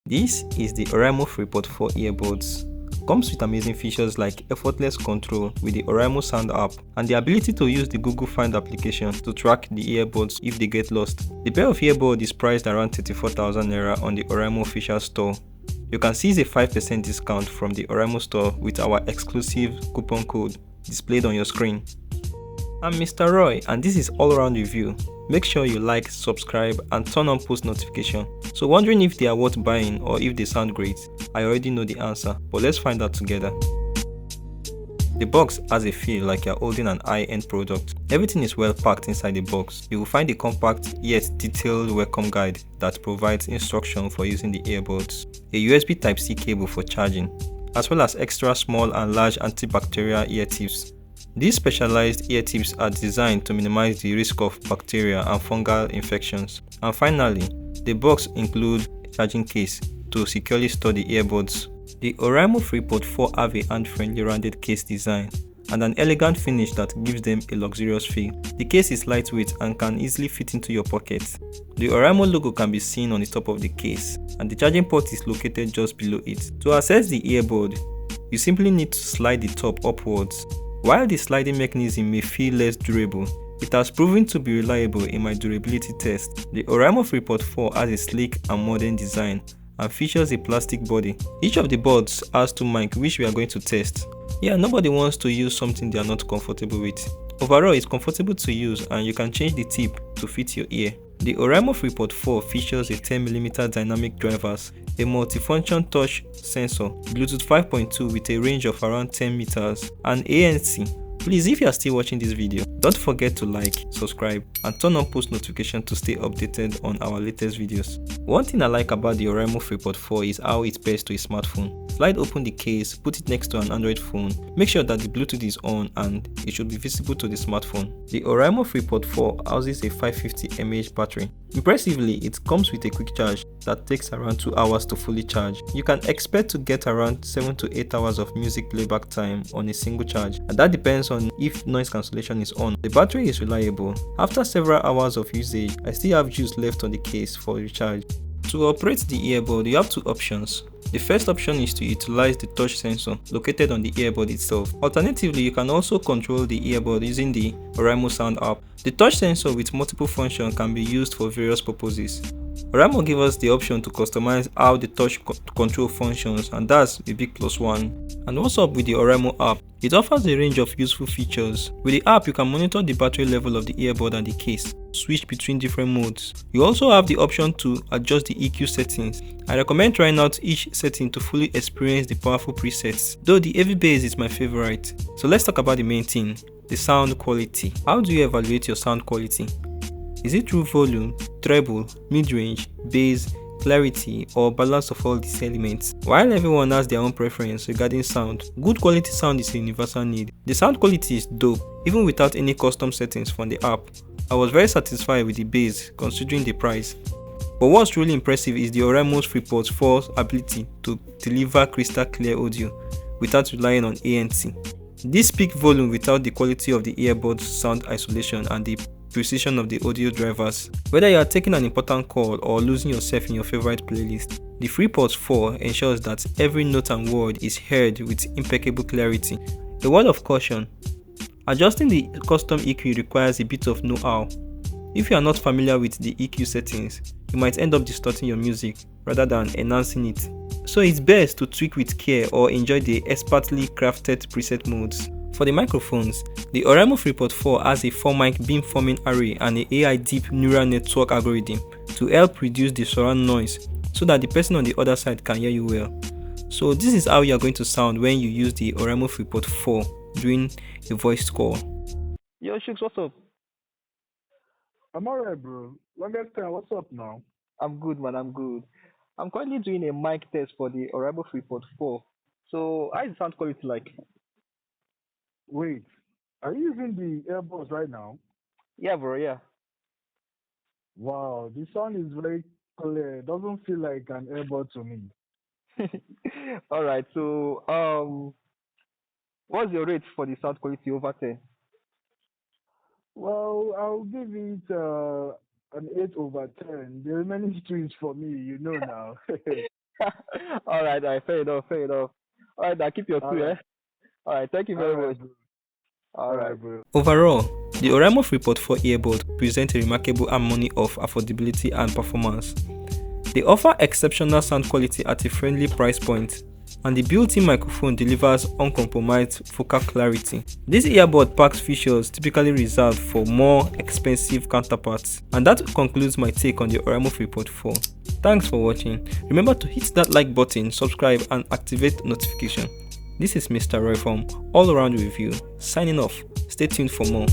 This is the Oraimo FreePod 4 earbuds. Comes with amazing features like effortless control with the Oraimo Sound App and the ability to use the Google Find application to track the earbuds if they get lost. The pair of earbuds is priced around 34,000 naira on the Oraimo official store. You can seize a 5% discount from the Oraimo store with our exclusive coupon code displayed on your screen. I'm Mr. Roy and this is all around review. Make sure you like, subscribe and turn on post notification. So wondering if they are worth buying or if they sound great? I already know the answer, but let's find out together. The box has a feel like you're holding an high-end product. Everything is well packed inside the box. You will find a compact yet detailed welcome guide that provides instruction for using the earbuds, a USB Type-C cable for charging, as well as extra small and large antibacterial ear tips. These specialized ear tips are designed to minimize the risk of bacteria and fungal infections. And finally, the box includes a charging case to securely store the earbuds. The Oraimo FreePod 4 have a hand-friendly rounded case design and an elegant finish that gives them a luxurious feel. The case is lightweight and can easily fit into your pocket. The Oraimo logo can be seen on the top of the case, and the charging port is located just below it. To access the earbud, you simply need to slide the top upwards. While the sliding mechanism may feel less durable, it has proven to be reliable in my durability test. The Oraimo FreePod 4 has a sleek and modern design and features a plastic body. Each of the buds has two mics which we are going to test. Yeah, nobody wants to use something they are not comfortable with. Overall, it's comfortable to use and you can change the tip to fit your ear. The Oraimo FreePod 4 features a 10mm dynamic drivers, a multifunction touch sensor, Bluetooth 5.2 with a range of around 10 meters, and ANC. Please, if you are still watching this video, don't forget to like, subscribe, and turn on post notification to stay updated on our latest videos. One thing I like about the Oraimo FreePod 4 is how it pairs to a smartphone. Slide open the case, put it next to an Android phone, make sure that the Bluetooth is on and it should be visible to the smartphone. The Oraimo FreePod 4 houses a 550 mAh battery. Impressively, it comes with a quick charge that takes around 2 hours to fully charge. You can expect to get around 7 to 8 hours of music playback time on a single charge, and that depends on if noise cancellation is on. The battery is reliable. After several hours of usage, I still have juice left on the case for recharge. To operate the earbud, you have two options. The first option is to utilize the touch sensor located on the earbud itself. Alternatively, you can also control the earbud using the Oraimo Sound App. The touch sensor with multiple functions can be used for various purposes. Oraimo gives us the option to customize how the touch control functions, and that's a big plus one. And what's up with the Oraimo app? It offers a range of useful features. With the app, you can monitor the battery level of the earbud and the case, switch between different modes. You also have the option to adjust the EQ settings. I recommend trying out each setting to fully experience the powerful presets, though the HavyBass is my favorite. So let's talk about the main thing, the sound quality. How do you evaluate your sound quality? Is it through volume, treble, mid-range, bass, clarity, or balance of all these elements? While everyone has their own preference regarding sound, good quality sound is a universal need. The sound quality is dope, even without any custom settings from the app. I was very satisfied with the bass considering the price. But what's really impressive is the Oraimo FreePods 4's ability to deliver crystal clear audio without relying on ANC. This peak volume without the quality of the earbuds sound isolation and the precision of the audio drivers. Whether you are taking an important call or losing yourself in your favorite playlist, the FreePods 4 ensures that every note and word is heard with impeccable clarity. A word of caution: adjusting the custom EQ requires a bit of know-how. If you are not familiar with the EQ settings, you might end up distorting your music rather than enhancing it. So it's best to tweak with care or enjoy the expertly crafted preset modes. For the microphones, the Oraimo FreePod 4 has a 4-mic beamforming array and an AI deep neural network algorithm to help reduce the surround noise so that the person on the other side can hear you well. So this is how you are going to sound when you use the Oraimo FreePod 4 during a voice call. Yo, Shooks, what's up? I'm alright, bro. Longest time, what's up now? I'm good, man. I'm good. I'm currently doing a mic test for the Oraimo FreePod 4. So, how is the sound quality like? Wait, are you using the earbuds right now? Yeah, bro. Yeah. Wow, the sound is very clear. Doesn't feel like an earbud to me. All right. So, what's your rate for the sound quality over 10? Well, I'll give it an 8/10. The remaining two is for me, you know now. All right, fair enough, fair enough. All right, now keep your All cool, eh? right, All right, thank you all very right, much. bro. All All right. right, bro. Overall, the Oraimo FreePod 4 earbuds present a remarkable harmony of affordability and performance. They offer exceptional sound quality at a friendly price point, and the built-in microphone delivers uncompromised vocal clarity. This earbud packs features typically reserved for more expensive counterparts. And that concludes my take on the Oraimo FreePod 4. Thanks for watching. Remember to hit that like button, subscribe, and activate notification. This is Mr. Roy from All Around Review, signing off. Stay tuned for more.